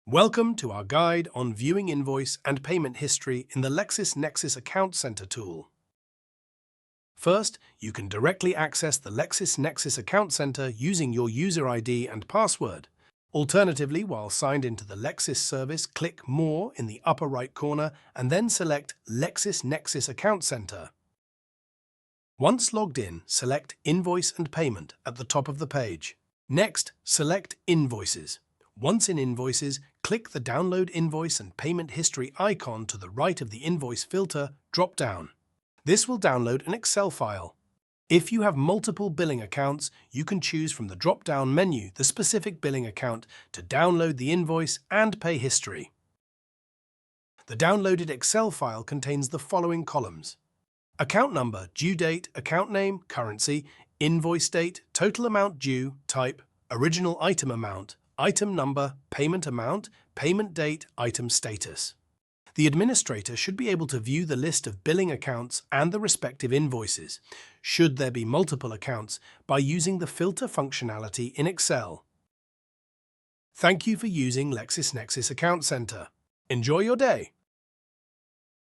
Welcome to our guide on viewing invoice and payment history in the LexisNexis Account Center tool. First, you can directly access the LexisNexis Account Center using your user ID and password. Alternatively, while signed into the Lexis service, click More in the upper right corner and then select LexisNexis Account Center. Once logged in, select Invoice and Payment at the top of the page. Next, select Invoices. Once in Invoices, click the Download Invoice and Payment History icon to the right of the Invoice filter drop-down. This will download an Excel file. If you have multiple billing accounts, you can choose from the drop-down menu the specific billing account to download the invoice and pay history. The downloaded Excel file contains the following columns: account number, due date, account name, currency, invoice date, total amount due, type, original item amount, item number, payment amount, payment date, item status. The administrator should be able to view the list of billing accounts and the respective invoices, should there be multiple accounts, by using the filter functionality in Excel. Thank you for using LexisNexis Account Center. Enjoy your day!